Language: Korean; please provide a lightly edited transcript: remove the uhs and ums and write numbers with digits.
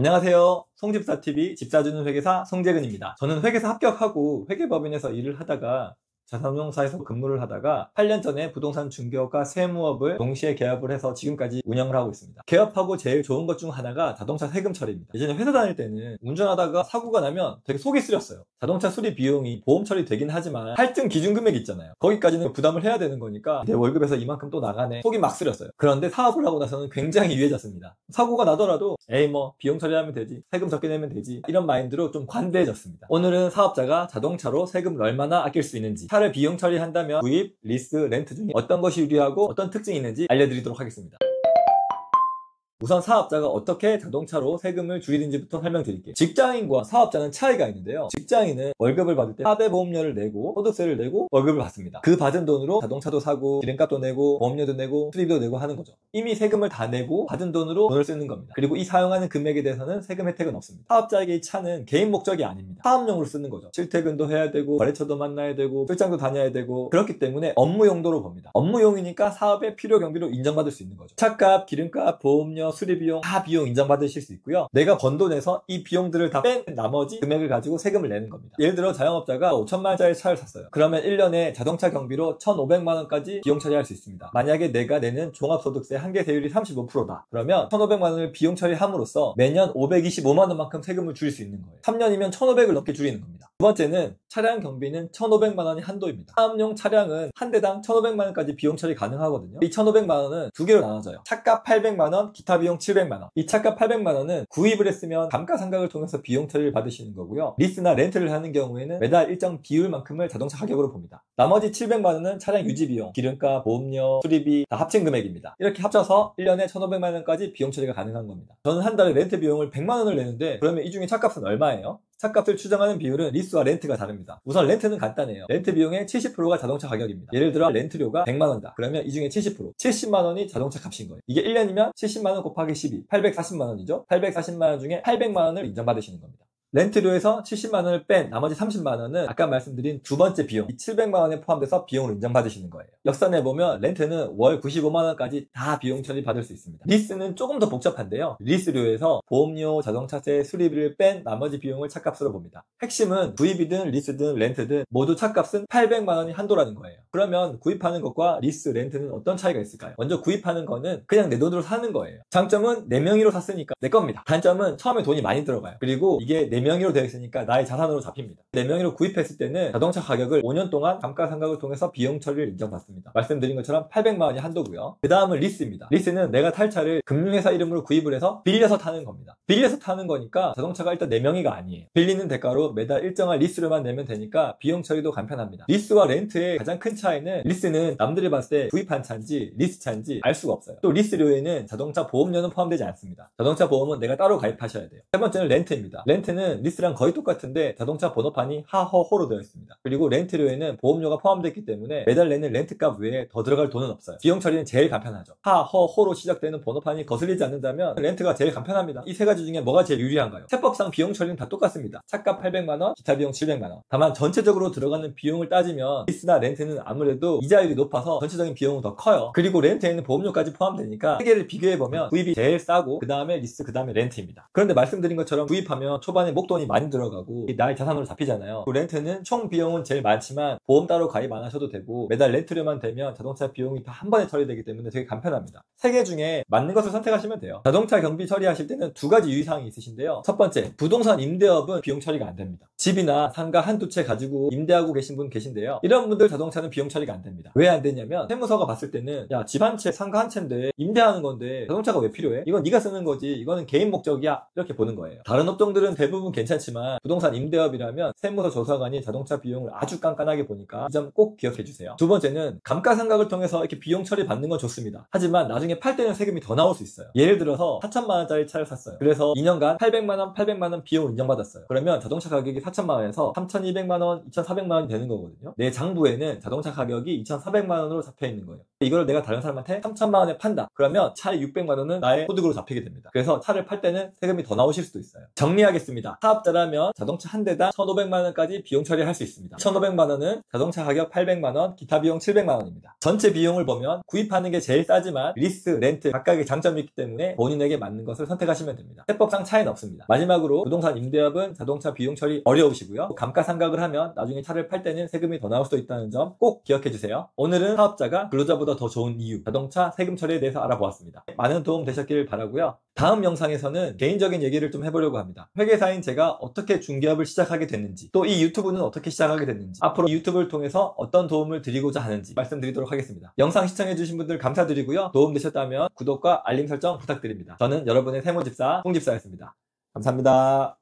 안녕하세요. 송집사TV 집사주는 회계사 송재근입니다. 저는 회계사 합격하고 회계법인에서 일을 하다가 자산운용사에서 근무를 하다가 8년 전에 부동산 중개업과 세무업을 동시에 개업을 해서 지금까지 운영을 하고 있습니다. 개업하고 제일 좋은 것 중 하나가 자동차 세금 처리입니다. 예전에 회사 다닐 때는 운전하다가 사고가 나면 되게 속이 쓰렸어요. 자동차 수리 비용이 보험 처리 되긴 하지만 할증 기준 금액 있잖아요. 거기까지는 부담을 해야 되는 거니까 내 월급에서 이만큼 또 나가네, 속이 막 쓰렸어요. 그런데 사업을 하고 나서는 굉장히 유해졌습니다. 사고가 나더라도 에이 뭐 비용 처리하면 되지, 세금 적게 내면 되지, 이런 마인드로 좀 관대해졌습니다. 오늘은 사업자가 자동차로 세금을 얼마나 아낄 수 있는지, 차를 비용 처리한다면 구입, 리스, 렌트 중에 어떤 것이 유리하고 어떤 특징이 있는지 알려드리도록 하겠습니다. 우선 사업자가 어떻게 자동차로 세금을 줄이는지부터 설명드릴게요. 직장인과 사업자는 차이가 있는데요. 직장인은 월급을 받을 때 4대 보험료를 내고 소득세를 내고 월급을 받습니다. 그 받은 돈으로 자동차도 사고 기름값도 내고 보험료도 내고 수리비도 내고 하는 거죠. 이미 세금을 다 내고 받은 돈으로 돈을 쓰는 겁니다. 그리고 이 사용하는 금액에 대해서는 세금 혜택은 없습니다. 사업자에게 이 차는 개인 목적이 아닙니다. 사업용으로 쓰는 거죠. 출퇴근도 해야 되고 거래처도 만나야 되고 출장도 다녀야 되고, 그렇기 때문에 업무 용도로 봅니다. 업무용이니까 사업의 필요 경비로 인정받을 수 있는 거죠. 차값, 기름값, 보험료, 수리비용 다 비용 인정받으실 수 있고요. 내가 번 돈에서 이 비용들을 다 뺀 나머지 금액을 가지고 세금을 내는 겁니다. 예를 들어 자영업자가 5천만 원짜리 차를 샀어요. 그러면 1년에 자동차 경비로 1,500만 원까지 비용 처리할 수 있습니다. 만약에 내가 내는 종합소득세 한계세율이 35%다. 그러면 1,500만 원을 비용 처리함으로써 매년 525만 원만큼 세금을 줄일 수 있는 거예요. 3년이면 1,500을 넘게 줄이는 겁니다. 두 번째는 차량 경비는 1,500만 원이 한도입니다. 사업용 차량은 한 대당 1,500만 원까지 비용 처리 가능하거든요. 이 1,500만 원은 두 개로 나눠져요. 차값 800만 원, 기타 비용 700만 원. 이 차값 800만 원은 구입을 했으면 감가상각을 통해서 비용 처리를 받으시는 거고요. 리스나 렌트를 하는 경우에는 매달 일정 비율만큼을 자동차 가격으로 봅니다. 나머지 700만 원은 차량 유지 비용, 기름값, 보험료, 수리비 다 합친 금액입니다. 이렇게 합쳐서 1년에 1,500만 원까지 비용 처리가 가능한 겁니다. 저는 한 달에 렌트 비용을 100만 원을 내는데, 그러면 이 중에 차값은 얼마예요? 차값을 추정하는 비율은 리스와 렌트가 다릅니다. 우선 렌트는 간단해요. 렌트 비용의 70%가 자동차 가격입니다. 예를 들어 렌트료가 100만 원이다. 그러면 이 중에 70%, 70만 원이 자동차 값인 거예요. 이게 1년이면 70만 원 곱하기 12, 840만 원이죠. 840만 원 중에 800만 원을 인정받으시는 겁니다. 렌트료에서 70만 원을 뺀 나머지 30만 원은 아까 말씀드린 두 번째 비용, 이 700만 원에 포함돼서 비용을 인정받으시는 거예요. 역산해보면 렌트는 월 95만 원까지 다 비용 처리 받을 수 있습니다. 리스는 조금 더 복잡한데요. 리스료에서 보험료, 자동차세, 수리비를 뺀 나머지 비용을 차값으로 봅니다. 핵심은 구입이든 리스든 렌트든 모두 차값은 800만 원이 한도라는 거예요. 그러면 구입하는 것과 리스, 렌트는 어떤 차이가 있을까요? 먼저 구입하는 거는 그냥 내 돈으로 사는 거예요. 장점은 내 명의로 샀으니까 내 겁니다. 단점은 처음에 돈이 많이 들어가요. 그리고 이게 내 명의로 되어 있으니까 나의 자산으로 잡힙니다. 내 명의로 구입했을 때는 자동차 가격을 5년 동안 감가상각을 통해서 비용 처리를 인정받습니다. 말씀드린 것처럼 800만 원이 한도고요. 그 다음은 리스입니다. 리스는 내가 탈 차를 금융회사 이름으로 구입을 해서 빌려서 타는 겁니다. 빌려서 타는 거니까 자동차가 일단 내 명의가 아니에요. 빌리는 대가로 매달 일정한 리스료만 내면 되니까 비용 처리도 간편합니다. 리스와 렌트의 가장 큰 차이는, 리스는 남들이 봤을 때 구입한 차인지 리스 차인지 알 수가 없어요. 또 리스료에는 자동차 보험료는 포함되지 않습니다. 자동차 보험은 내가 따로 가입하셔야 돼요. 세 번째는 렌트입니다. 렌트는 리스랑 거의 똑같은데 자동차 번호판이 하허호로 되어 있습니다. 그리고 렌트료에는 보험료가 포함되어 있기 때문에 매달 내는 렌트값 외에 더 들어갈 돈은 없어요. 비용 처리는 제일 간편하죠. 하허호로 시작되는 번호판이 거슬리지 않는다면 렌트가 제일 간편합니다. 이 세 가지 중에 뭐가 제일 유리한가요? 세법상 비용 처리는 다 똑같습니다. 차값 800만원, 기타 비용 700만원. 다만 전체적으로 들어가는 비용을 따지면 리스나 렌트는 아무래도 이자율이 높아서 전체적인 비용은 더 커요. 그리고 렌트에는 보험료까지 포함되니까 세 개를 비교해보면 구입이 제일 싸고 그 다음에 리스, 그 다음에 렌트입니다. 그런데 말씀드린 것처럼 구입하면 초반에 목돈이 많이 들어가고 나의 자산으로 잡히잖아요. 렌트는 총 비용은 제일 많지만 보험 따로 가입 안 하셔도 되고 매달 렌트료만 되면 자동차 비용이 다 한 번에 처리되기 때문에 되게 간편합니다. 세 개 중에 맞는 것을 선택하시면 돼요. 자동차 경비 처리하실 때는 두 가지 유의사항이 있으신데요. 첫 번째, 부동산 임대업은 비용 처리가 안 됩니다. 집이나 상가 한두 채 가지고 임대하고 계신 분 계신데요. 이런 분들 자동차는 비용 처리가 안 됩니다. 왜 안 되냐면 세무서가 봤을 때는 야, 집 한 채, 상가 한 채인데 임대하는 건데 자동차가 왜 필요해? 이건 네가 쓰는 거지. 이거는 개인 목적이야. 이렇게 보는 거예요. 다른 업종들은 대부분 괜찮지만 부동산 임대업이라면 세무서 조사관이 자동차 비용을 아주 깐깐하게 보니까 이 점 꼭 기억해 주세요. 두 번째는 감가상각을 통해서 이렇게 비용 처리 받는 건 좋습니다. 하지만 나중에 팔 때는 세금이 더 나올 수 있어요. 예를 들어서 4천만 원짜리 차를 샀어요. 그래서 2년간 800만 원 비용을 인정받았어요. 그러면 자동차 가격이 4천만 원에서 3,200만 원, 2,400만 원이 되는 거거든요. 내 장부에는 자동차 가격이 2,400만 원으로 잡혀 있는 거예요. 이걸 내가 다른 사람한테 3천만 원에 판다. 그러면 차의 600만 원은 나의 소득으로 잡히게 됩니다. 그래서 차를 팔 때는 세금이 더 나오실 수도 있어요. 정리하겠습니다. 사업자라면 자동차 한 대당 1,500만원까지 비용 처리할 수 있습니다. 1,500만원은 자동차 가격 800만원, 기타 비용 700만원입니다. 전체 비용을 보면 구입하는 게 제일 싸지만 리스, 렌트 각각의 장점이 있기 때문에 본인에게 맞는 것을 선택하시면 됩니다. 세법상 차이는 없습니다. 마지막으로 부동산 임대업은 자동차 비용 처리 어려우시고요. 감가상각을 하면 나중에 차를 팔 때는 세금이 더 나올 수도 있다는 점 꼭 기억해 주세요. 오늘은 사업자가 근로자보다 더 좋은 이유, 자동차 세금 처리에 대해서 알아보았습니다. 많은 도움 되셨기를 바라고요. 다음 영상에서는 개인적인 얘기를 좀 해보려고 합니다. 회계사인 제가 어떻게 중개업을 시작하게 됐는지, 또 이 유튜브는 어떻게 시작하게 됐는지, 앞으로 이 유튜브를 통해서 어떤 도움을 드리고자 하는지 말씀드리도록 하겠습니다. 영상 시청해주신 분들 감사드리고요. 도움되셨다면 구독과 알림 설정 부탁드립니다. 저는 여러분의 세무집사 홍집사였습니다. 감사합니다.